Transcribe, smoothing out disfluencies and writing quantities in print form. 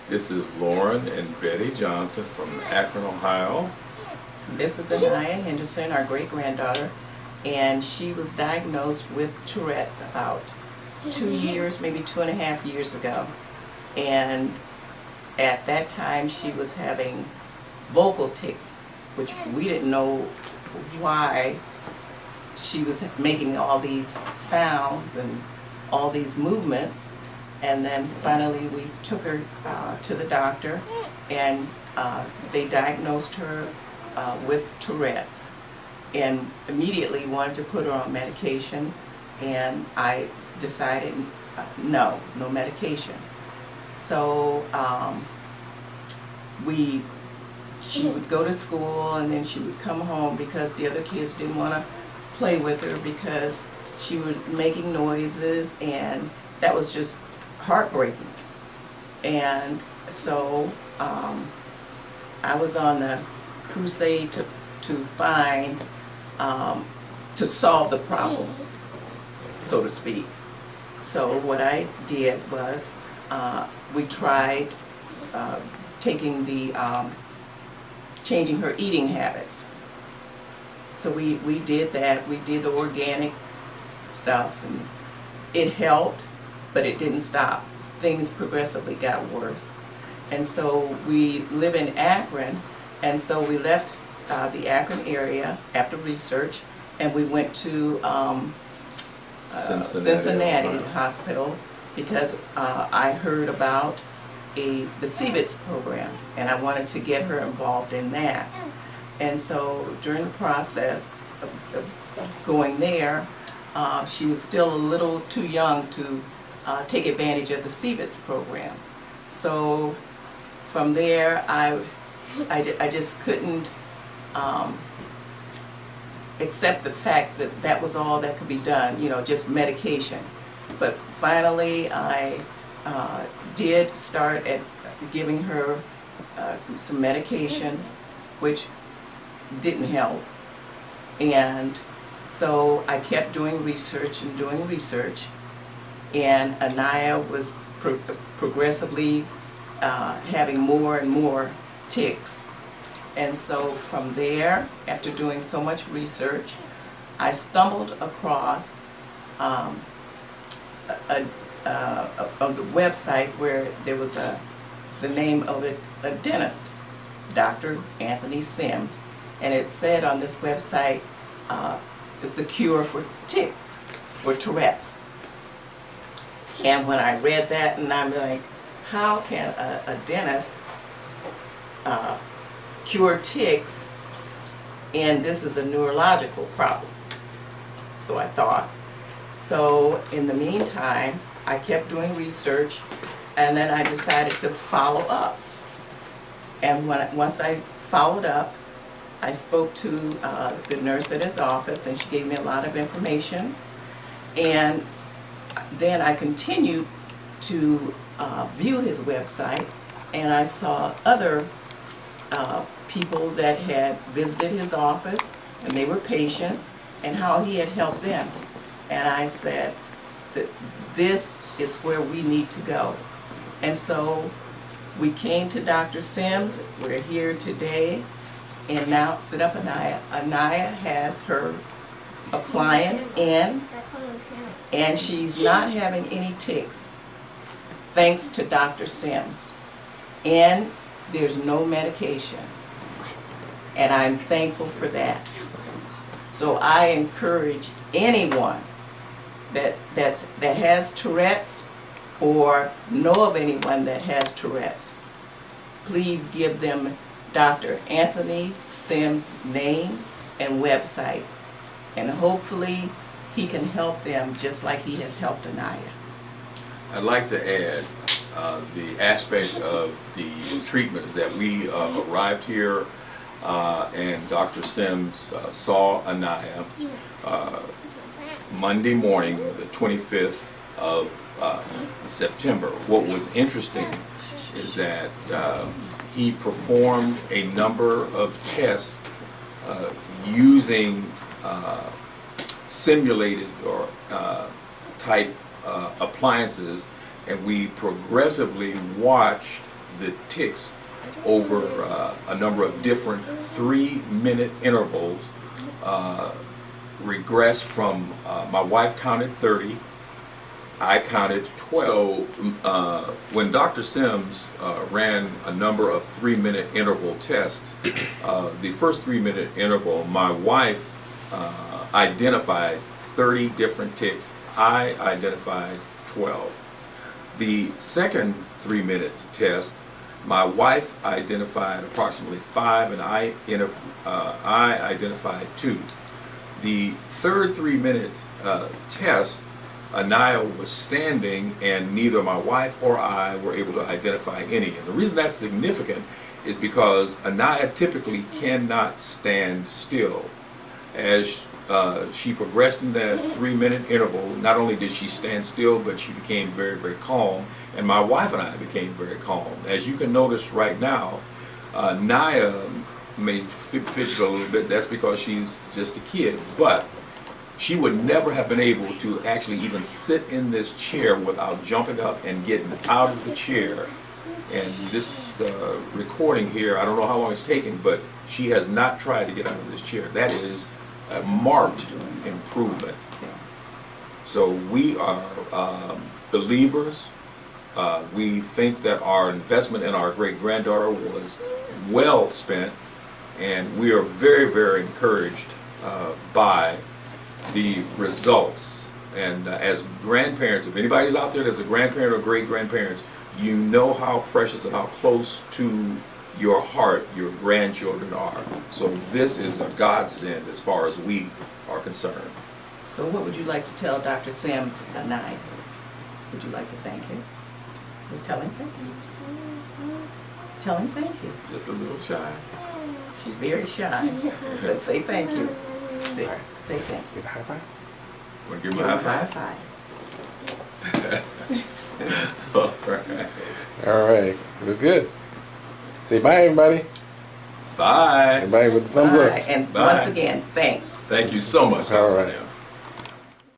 This is Lauren and Betty Johnson from Akron, Ohio. This is Anaya Henderson, our great-granddaughter, and she was diagnosed with Tourette's about 2 years, maybe 2.5 years ago. And at that time she was having vocal tics, which we didn't know why she was making all these sounds and all these movements. And then finally we took her to the doctor, and they diagnosed her with Tourette's, and immediately wanted to put her on medication, and I decided no medication. So she would go to school, and then she would come home because the other kids didn't want to play with her because she was making noises, and that was just heartbreaking. And so I was on a crusade to find to solve the problem, so to speak. So what I did was we tried taking the changing her eating habits. So we did that. We did the organic stuff, and it helped, but it didn't stop. Things progressively got worse. And so we live in Akron, and so we left the Akron area after research, and we went to Cincinnati Hospital because I heard about the CBITS program, and I wanted to get her involved in that. And so during the process of going there, she was still a little too young to take advantage of the CBITS program. So from there, I just couldn't accept the fact that that was all that could be done, just medication. But finally, I did start at giving her some medication, which didn't help. And so I kept doing research, and Anaya was progressively having more and more tics. And so from there, after doing so much research, I stumbled across on the website where there was the name of a dentist, Dr. Anthony Sims, and it said on this website the cure for tics, or Tourette's. And when I read that, and I'm like, how can a dentist cure tics, and this is a neurological problem? So I thought. So in the meantime, I kept doing research, and then I decided to follow up. And once I followed up, I spoke to the nurse at his office, and she gave me a lot of information. And then I continued to view his website, and I saw other people that had visited his office, and they were patients, and how he had helped them. And I said that this is where we need to go. And so we came to Dr. Sims. We're here today, and now sit up, Anaya. Anaya has her appliance in, and she's not having any tics, thanks to Dr. Sims. And there's no medication, and I'm thankful for that. So I encourage anyone that has Tourette's, or know of anyone that has Tourette's, please give them Dr. Anthony Sims' name and website, and hopefully he can help them just like he has helped Anaya. I'd like to add the aspect of the treatment is that we arrived here and Dr. Sims saw Anaya Monday morning, the 25th of September. What was interesting is that he performed a number of tests using simulated or type appliances, and we progressively watched the ticks over a number of different 3-minute intervals regressed from, my wife counted 30, I counted 12. So when Dr. Sims ran a number of 3-minute interval tests, the first 3-minute interval, my wife identified 30 different ticks. I identified 12. The second 3-minute test, my wife identified approximately 5, and I identified 2. The third 3-minute test, Anaya was standing, and neither my wife or I were able to identify any. And the reason that's significant is because Anaya typically cannot stand still. As she progressed in that 3-minute interval, not only did she stand still, but she became very, very calm, and my wife and I became very calm. As you can notice right now, Naya may fidget a little bit. That's because she's just a kid, but she would never have been able to actually even sit in this chair without jumping up and getting out of the chair. And this recording here, I don't know how long it's taken, but she has not tried to get out of this chair. That is a marked improvement. So we are believers. We think that our investment in our great-granddaughter was well spent, and we are very, very encouraged by the results. And as grandparents, if anybody's out there that's a grandparent or great-grandparent, you know how precious and how close to your heart your grandchildren are. So this is a godsend as far as we are concerned. So what would you like to tell Dr. Sims tonight? Would you like to thank him? Would you tell him thank you? Tell him thank you. Just a little shy. She's very shy, but say thank you. Say thank you. Give a high five. Want to give him a high five? All right. All right. Look good. Say bye, everybody. Bye. Everybody with the thumbs Bye. up. And Bye. once again, thanks. Thank you so much, All Dr. right. Sam.